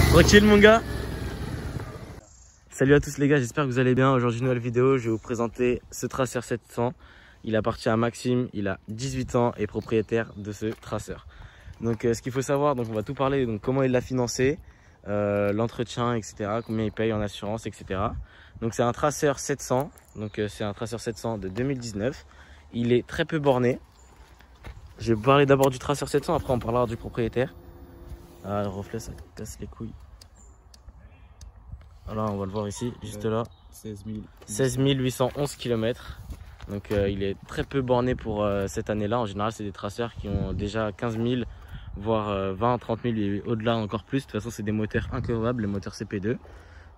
Tranquille mon gars. Salut à tous les gars, j'espère que vous allez bien. Aujourd'hui nouvelle vidéo, je vais vous présenter ce Tracer 700. Il appartient à Maxime, il a 18 ans et propriétaire de ce Tracer. Donc ce qu'il faut savoir, donc on va tout parler, donc comment il l'a financé, l'entretien, etc. Combien il paye en assurance, etc. Donc c'est un Tracer 700, donc c'est un Tracer 700 de 2019. Il est très peu borné. Je vais vous parler d'abord du Tracer 700, après on parlera du propriétaire. Ah, le reflet ça casse les couilles. Voilà, on va le voir ici, juste là. 16 811 km. Donc il est très peu borné pour cette année-là. En général, c'est des traceurs qui ont déjà 15 000, voire 20, 30 000 et au-delà encore plus. De toute façon, c'est des moteurs incurvables, les moteurs CP2.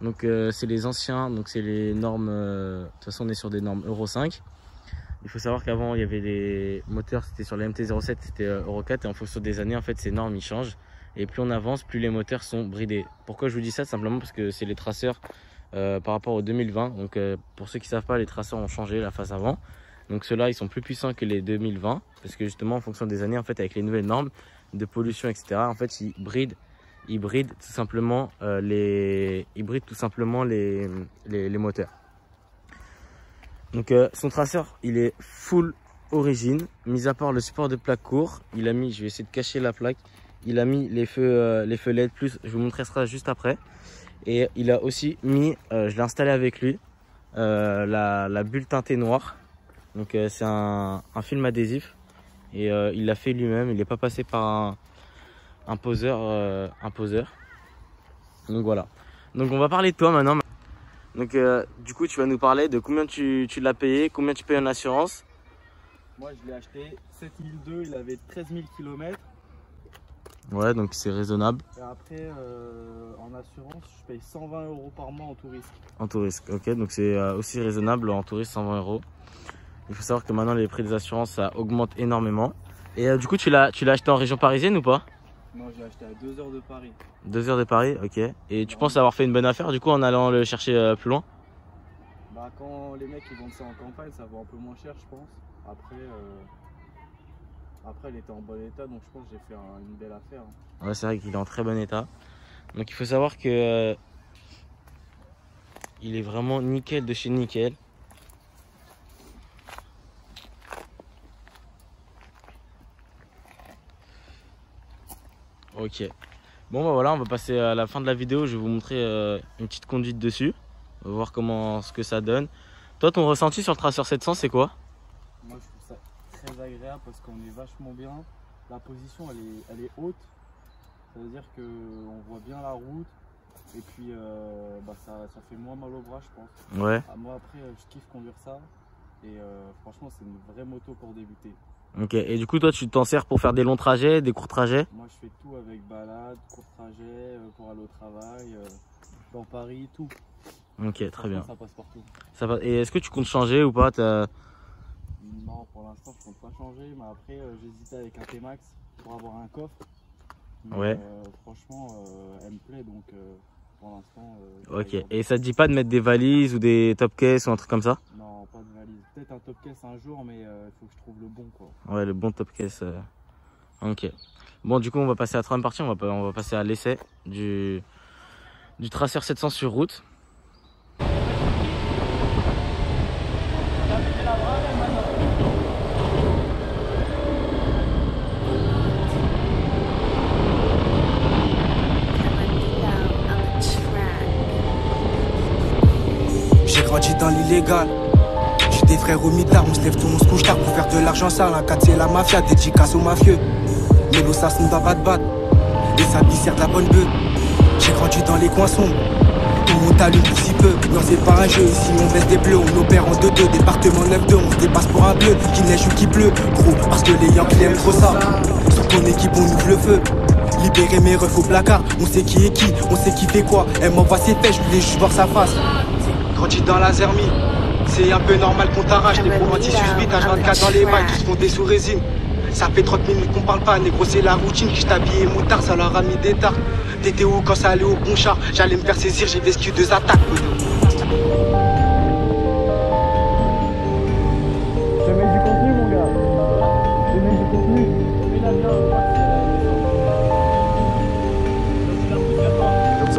Donc c'est les anciens, donc c'est les normes. De toute façon, on est sur des normes Euro 5. Il faut savoir qu'avant, il y avait des moteurs, c'était sur les MT-07, c'était Euro 4. Et en fonction des années, en fait, ces normes, ils changent. Et plus on avance, plus les moteurs sont bridés. Pourquoi je vous dis ça? Simplement parce que c'est les traceurs par rapport au 2020. Donc pour ceux qui ne savent pas, les traceurs ont changé la phase avant. Donc ceux-là, ils sont plus puissants que les 2020. Parce que justement, en fonction des années, en fait, avec les nouvelles normes de pollution, etc., en fait, ils brident tout simplement les moteurs. Donc son traceur, il est full origine, mis à part le support de plaque court. Il a mis, je vais essayer de cacher la plaque. Il a mis les feux LED+, je vous montrerai ça juste après. Et il a aussi mis, je l'ai installé avec lui, la bulle teintée noire. Donc c'est un film adhésif. Et il l'a fait lui-même, il n'est pas passé par un poseur. Donc voilà. Donc on va parler de toi maintenant. Donc du coup tu vas nous parler de combien tu l'as payé, combien tu payes en assurance. Moi je l'ai acheté 7002, il avait 13 000 km. Ouais, donc c'est raisonnable. Et après, en assurance, je paye 120 € par mois en tout risque. En tout risque, ok, donc c'est aussi raisonnable en tout risque, 120 €. Il faut savoir que maintenant les prix des assurances ça augmente énormément. Et du coup, tu l'as acheté en région parisienne ou pas? Non, j'ai acheté à 2 heures de Paris. 2 heures de Paris, ok. Et tu penses avoir fait une bonne affaire du coup en allant le chercher plus loin? Bah, quand les mecs ils vendent ça en campagne, ça vaut un peu moins cher, je pense. Après, elle était en bon état, donc je pense que j'ai fait une belle affaire. Ouais, c'est vrai qu'il est en très bon état. Donc il faut savoir que il est vraiment nickel de chez nickel. Ok. Bon bah voilà, on va passer à la fin de la vidéo. Je vais vous montrer une petite conduite dessus. On va voir ce que ça donne. Toi, ton ressenti sur le Tracer 700, c'est quoi? Moi, je trouve ça très agréable parce qu'on est vachement bien. La position, elle est haute. Ça veut dire qu'on voit bien la route. Et puis, ça fait moins mal au bras, je pense. Ouais. Moi, après, je kiffe conduire ça. Et franchement, c'est une vraie moto pour débuter. Ok. Et du coup, toi, tu t'en sers pour faire des longs trajets, des courts trajets? Moi, je fais tout avec balade, court trajet, pour aller au travail, dans Paris, tout. Ok, très bien. Ça passe partout. Et est-ce que tu comptes changer ou pas? Non, pour l'instant, je compte pas changer. Mais après, j'hésitais avec un T-Max pour avoir un coffre. Mais, ouais. Franchement, elle me plaît, donc pour l'instant. Ok. Et ça te dit pas de mettre des valises ou des top cases ou un truc comme ça? Non, pas de valise. Peut-être un top case un jour, mais il faut que je trouve le bon, quoi. Ouais, le bon top case. Ok. Bon, du coup, on va passer à la troisième partie. On va passer à l'essai du Tracer 700 sur route. J'ai grandi dans l'illégal. J'ai des frères au mitard, on se lève tout, on se couche tard pour faire de l'argent sale. Un 4 c'est la mafia, dédicace aux mafieux. Mélo ça se nous bat de bat. Et ça sert de la bonne bœuf. J'ai grandi dans les coins sombres. Tout le monde t'allume pour si peu. Non c'est pas un jeu, ici on baisse des bleus. On opère en 2-2, département 9-2. On se dépasse pour un bleu, qu'il neige ou qu'il pleut. Gros, parce que les Yankees aiment trop ça. Sur ton équipe on ouvre le feu. Libérer mes refs au placard. On sait qui est qui, on sait qui fait quoi. Elle m'envoie ses pêches, je voulais juste voir sa face. Grandi dans la Zermie. C'est un peu normal qu'on t'arrache. Les gros anti-suspects, H24 dans les mailles, tous fondés sous résine. Ça fait 30 minutes qu'on parle pas, négro c'est la routine. Je t'habillais moutard, ça leur a mis des tartes. T'étais où quand ça allait au bon char? J'allais me faire saisir, j'ai vécu 2 attaques. Je mets du contenu mon gars. Je mets du contenu. Je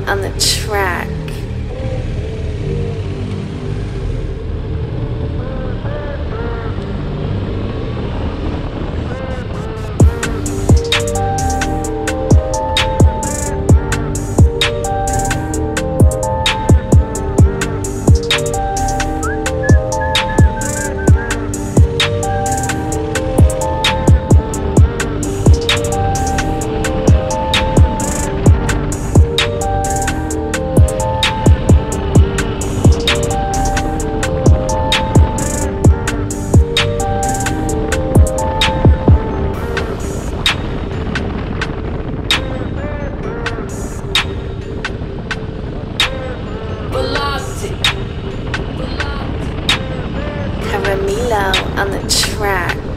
on the track. Caramillo on the track.